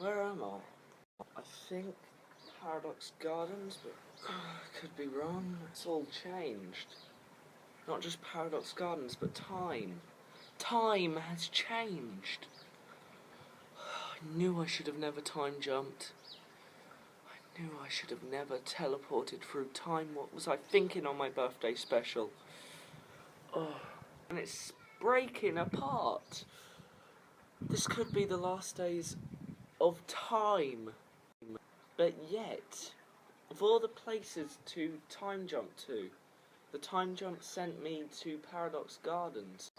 Where am I? I think Paradox Gardens, but I could be wrong. It's all changed. Not just Paradox Gardens, but time. Time has changed. I knew I should have never time jumped. I knew I should have never teleported through time. What was I thinking on my birthday special? Oh, and it's breaking apart. This could be the last days of time. But yet, of all the places to time jump to, the time jump sent me to Paradox Gardens.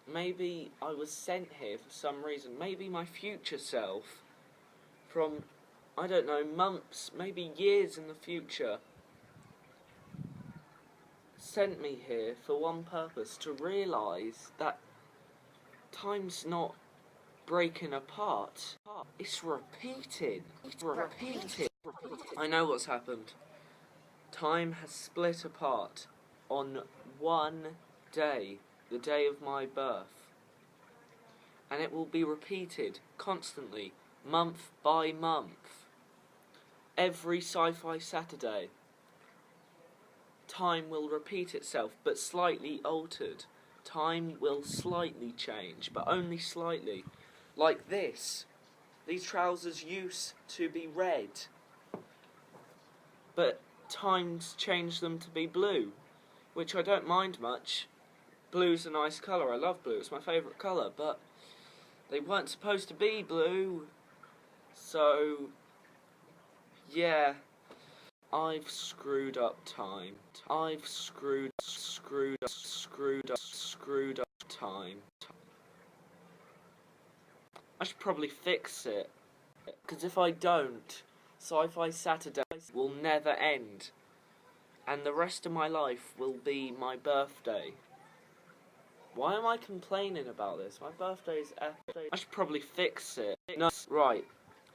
Maybe I was sent here for some reason. Maybe my future self, from, I don't know, months, maybe years in the future, sent me here for one purpose, to realise that time's not breaking apart. It's repeating. It's repeating. I know what's happened. Time has split apart on one day, the day of my birth. And it will be repeated constantly, month by month. Every Sci-Fi Saturday. Time will repeat itself, but slightly altered. Time will slightly change, but only slightly. Like this. These trousers used to be red, but time's changed them to be blue, which I don't mind much. Blue's a nice colour, I love blue, it's my favourite colour, but they weren't supposed to be blue, so yeah, I've screwed up time. I've screwed up time. I should probably fix it, because if I don't, Sci-Fi Saturdays will never end, and the rest of my life will be my birthday. Why am I complaining about this? My birthday's epic. I should probably fix it. No, right,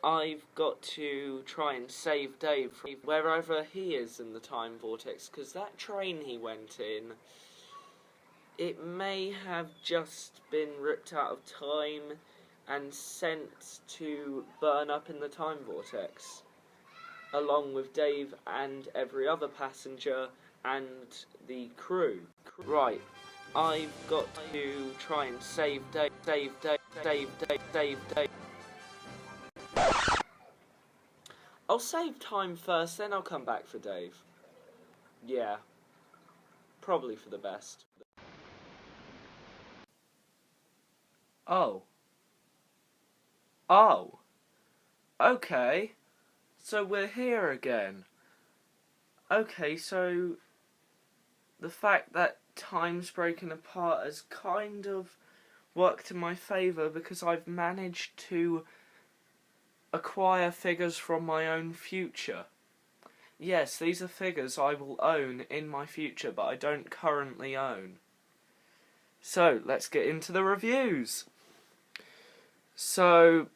I've got to try and save Dave from wherever he is in the time vortex, because that train he went in, it may have just been ripped out of time and sent to burn up in the time vortex, along with Dave and every other passenger and the crew. Right, I've got to try and save Dave. I'll save time first, then I'll come back for Dave. Yeah, probably for the best. Oh. Oh. Okay. So we're here again. Okay, so the fact that time's breaking apart has kind of worked in my favour, because I've managed to acquire figures from my own future. Yes, these are figures I will own in my future, but I don't currently own. So, let's get into the reviews. So,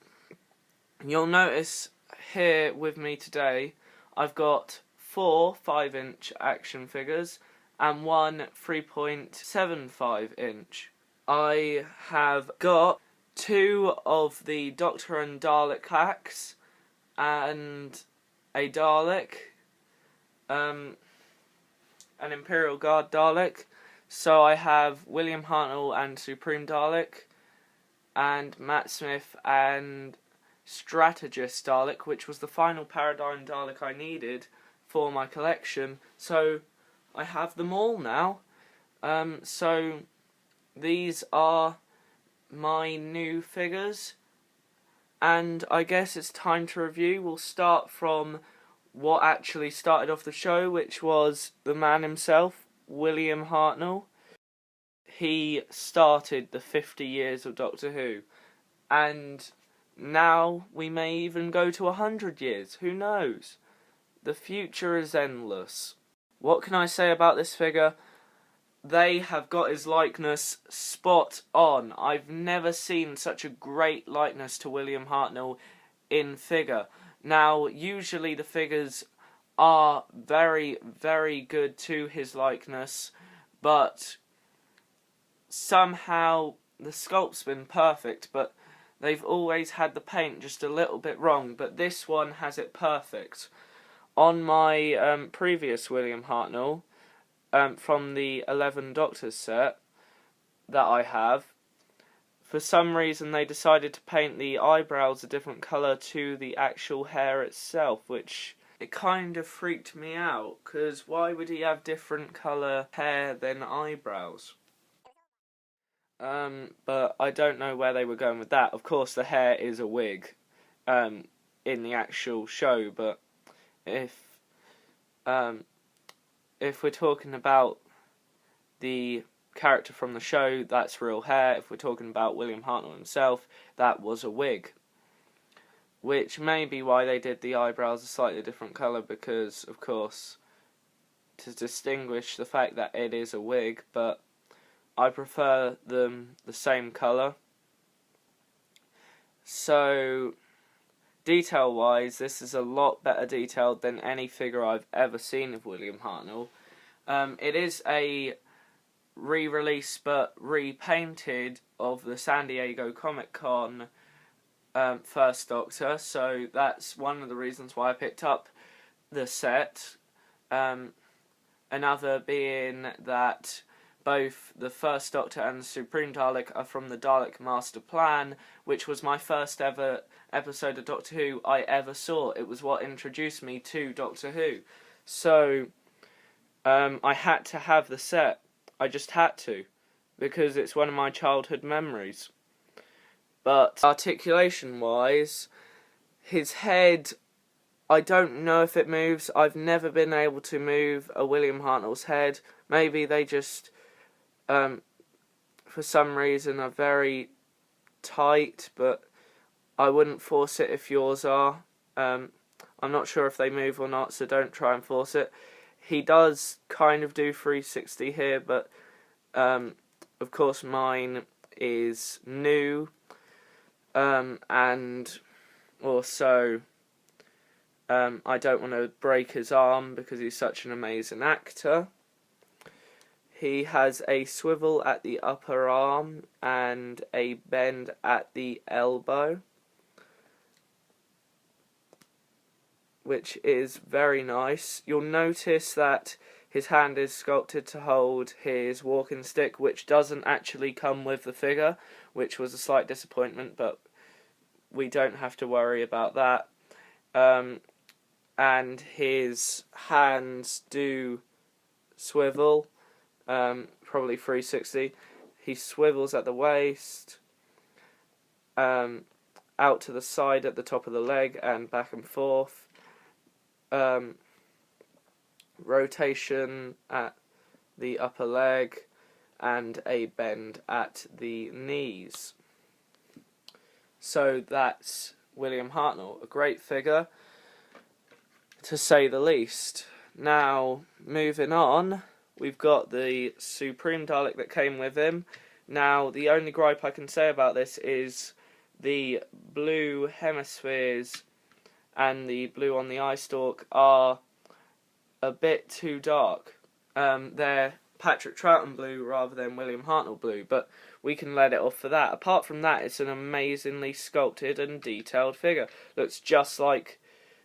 you'll notice here with me today, I've got 4 5-inch action figures and 1 3.75 inch. I have got 2 of the Doctor and Dalek hacks and a Dalek, an Imperial Guard Dalek. So I have William Hartnell and Supreme Dalek, and Matt Smith and Strategist Dalek, which was the final Paradigm Dalek I needed for my collection. So I have them all now. So these are my new figures, and I guess it's time to review. We'll start from what actually started off the show, which was the man himself, William Hartnell. He started the 50 years of Doctor Who, and now we may even go to 100 years, who knows? The future is endless. What can I say about this figure? They have got his likeness spot on. I've never seen such a great likeness to William Hartnell in figure. Now, usually the figures are very, very good to his likeness, but somehow the sculpt's been perfect, but they've always had the paint just a little bit wrong, but this one has it perfect. On my previous William Hartnell, from the 11 Doctors set that I have, for some reason they decided to paint the eyebrows a different colour to the actual hair itself, which it kind of freaked me out, because why would he have different colour hair than eyebrows? But I don't know where they were going with that. Of course the hair is a wig in the actual show, but if we're talking about the character from the show, that's real hair. If we're talking about William Hartnell himself, that was a wig. Which may be why they did the eyebrows a slightly different colour, because, of course, to distinguish the fact that it is a wig, but I prefer them the same colour. So, detail-wise, this is a lot better detailed than any figure I've ever seen of William Hartnell. It is a re-release but repainted of the San Diego Comic-Con First Doctor, so that's one of the reasons why I picked up the set. Another being that both the First Doctor and the Supreme Dalek are from the Dalek Master Plan, which was my first ever episode of Doctor Who I ever saw. It was what introduced me to Doctor Who. So, I had to have the set. I just had to, because it's one of my childhood memories. But articulation-wise, his head, I don't know if it moves. I've never been able to move a William Hartnell's head. Maybe they just, for some reason, are very tight, but I wouldn't force it if yours are. I'm not sure if they move or not, so don't try and force it. He does kind of do 360 here, but of course mine is new. And also I don't want to break his arm because he's such an amazing actor. He has a swivel at the upper arm and a bend at the elbow, which is very nice. You'll notice that his hand is sculpted to hold his walking stick, which doesn't actually come with the figure, which was a slight disappointment, but we don't have to worry about that. And his hands do swivel, probably 360. He swivels at the waist, out to the side at the top of the leg and back and forth. Rotation at the upper leg and a bend at the knees. So that's William Hartnell, a great figure, to say the least. Now, moving on, we've got the Supreme Dalek that came with him. Now, the only gripe I can say about this is the blue hemispheres and the blue on the eye stalk are a bit too dark. They're Patrick Troughton blue rather than William Hartnell blue, but we can let it off for that. Apart from that, it's an amazingly sculpted and detailed figure. Looks just like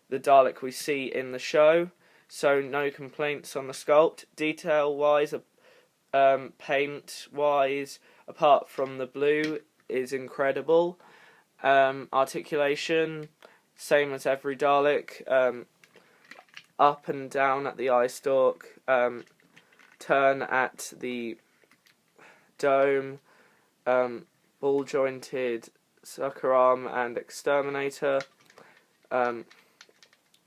the Dalek we see in the show, so no complaints on the sculpt. Detail-wise, paint-wise, apart from the blue, is incredible. Articulation, same as every Dalek. Up and down at the eye stalk, turn at the dome, ball jointed sucker arm and exterminator,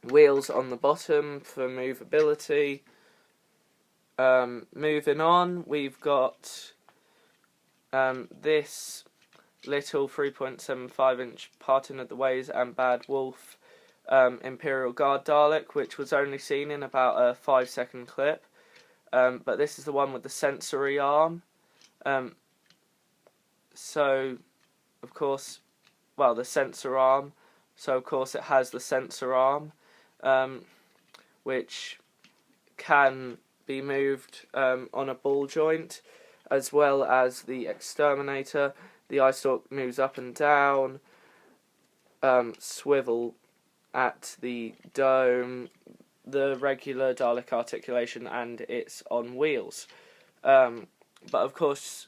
wheels on the bottom for movability. Moving on, we've got this little 3.75-inch Parting of the Ways and Bad Wolf Imperial Guard Dalek, which was only seen in about a 5-second clip. But this is the one with the sensory arm. So, of course, well, the sensor arm. So, of course, it has the sensor arm, which can be moved on a ball joint, as well as the exterminator. the eye stalk moves up and down, swivel at the dome, the regular Dalek articulation, and it's on wheels. But of course,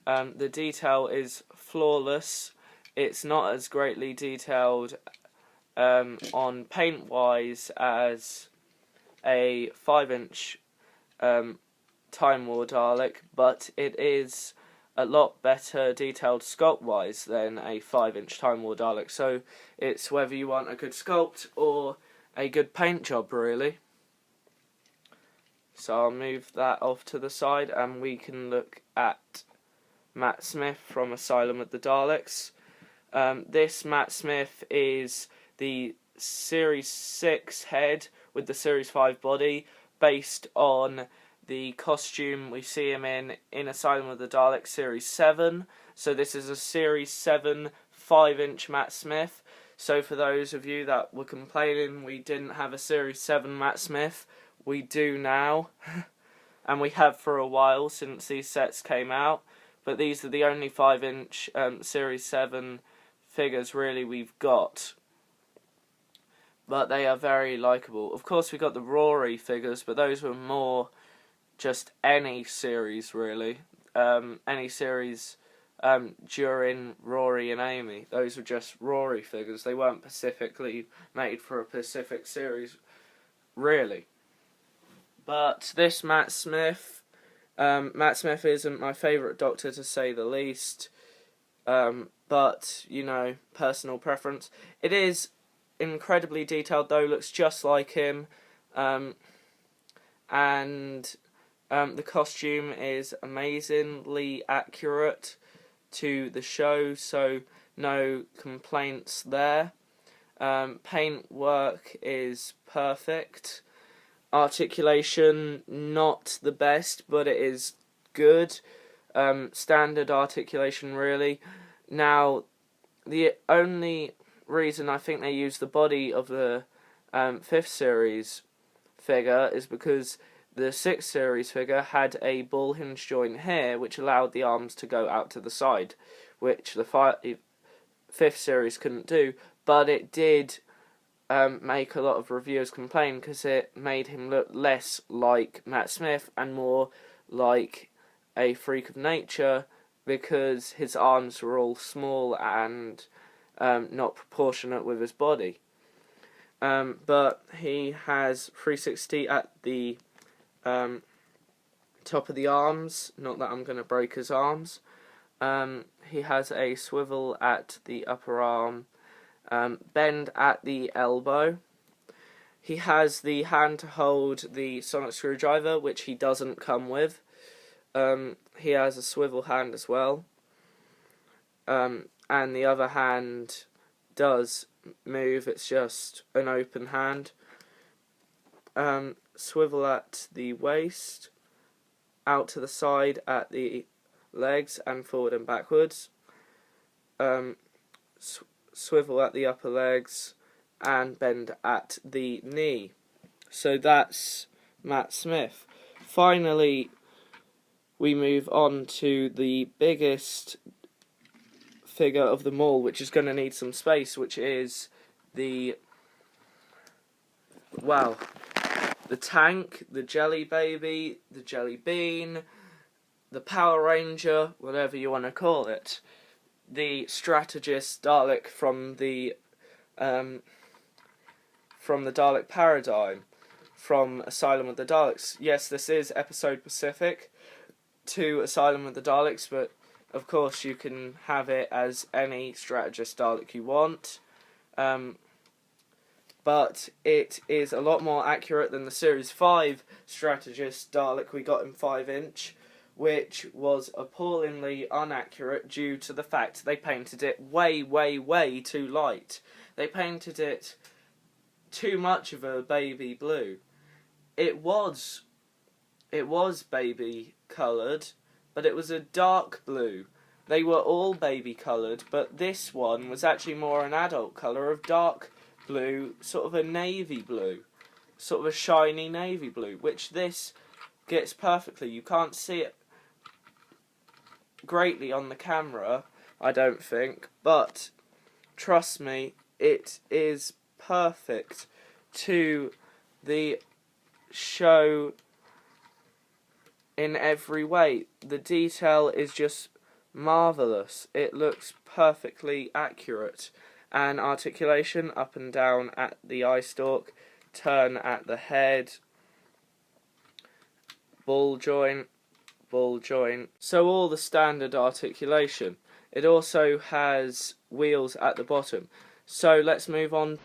the detail is flawless. It's not as greatly detailed on paint-wise as a 5-inch Time War Dalek, but it is a lot better detailed sculpt-wise than a 5-inch Time War Dalek, so it's whether you want a good sculpt or a good paint job, really. So I'll move that off to the side and we can look at Matt Smith from Asylum of the Daleks. This Matt Smith is the Series 6 head with the Series 5 body, based on the costume we see him in Asylum of the Daleks Series 7. So this is a Series 7 5-inch Matt Smith. So for those of you that were complaining we didn't have a Series 7 Matt Smith, we do now. And we have for a while since these sets came out. But these are the only 5-inch Series 7 figures really we've got. But they are very likeable. Of course we got the Rory figures, but those were more just any series really. Any series during Rory and Amy. Those were just Rory figures. They weren't specifically made for a specific series really. But this Matt Smith isn't my favourite Doctor to say the least. But, you know, personal preference. It is incredibly detailed though, looks just like him. And the costume is amazingly accurate to the show, so no complaints there. Paint work is perfect. Articulation, not the best, but it is good. Standard articulation, really. Now, the only reason I think they use the body of the 5th series figure is because the 6th series figure had a ball hinge joint here, which allowed the arms to go out to the side, which the 5th series couldn't do, but it did make a lot of reviewers complain because it made him look less like Matt Smith and more like a freak of nature because his arms were all small and not proportionate with his body. But he has 360 at the top of the arms, not that I'm going to break his arms. He has a swivel at the upper arm, bend at the elbow. He has the hand to hold the sonic screwdriver, which he doesn't come with. He has a swivel hand as well. And the other hand does move, it's just an open hand. Swivel at the waist, out to the side at the legs and forward and backwards. Swivel at the upper legs and bend at the knee. So that's Matt Smith. Finally, we move on to the biggest figure of them all, which is going to need some space, which is the tank, the jelly baby, the jelly bean, the Power Ranger, whatever you want to call it. The strategist Dalek from the Dalek paradigm, from Asylum of the Daleks. Yes, this is episode specific to Asylum of the Daleks, but of course you can have it as any strategist Dalek you want. But it is a lot more accurate than the Series 5 strategist Dalek we got in 5-inch, which was appallingly inaccurate due to the fact they painted it way, way, way too light. They painted it too much of a baby blue. It was baby coloured, but it was a dark blue. They were all baby coloured, but this one was actually more an adult colour of dark blue, sort of a navy blue, sort of a shiny navy blue, which this gets perfectly. You can't see it greatly on the camera, I don't think, but trust me, it is perfect to the show in every way. The detail is just marvellous. It looks perfectly accurate. And articulation up and down at the eye stalk, turn at the head, ball joint, ball joint. So all the standard articulation. It also has wheels at the bottom. So let's move on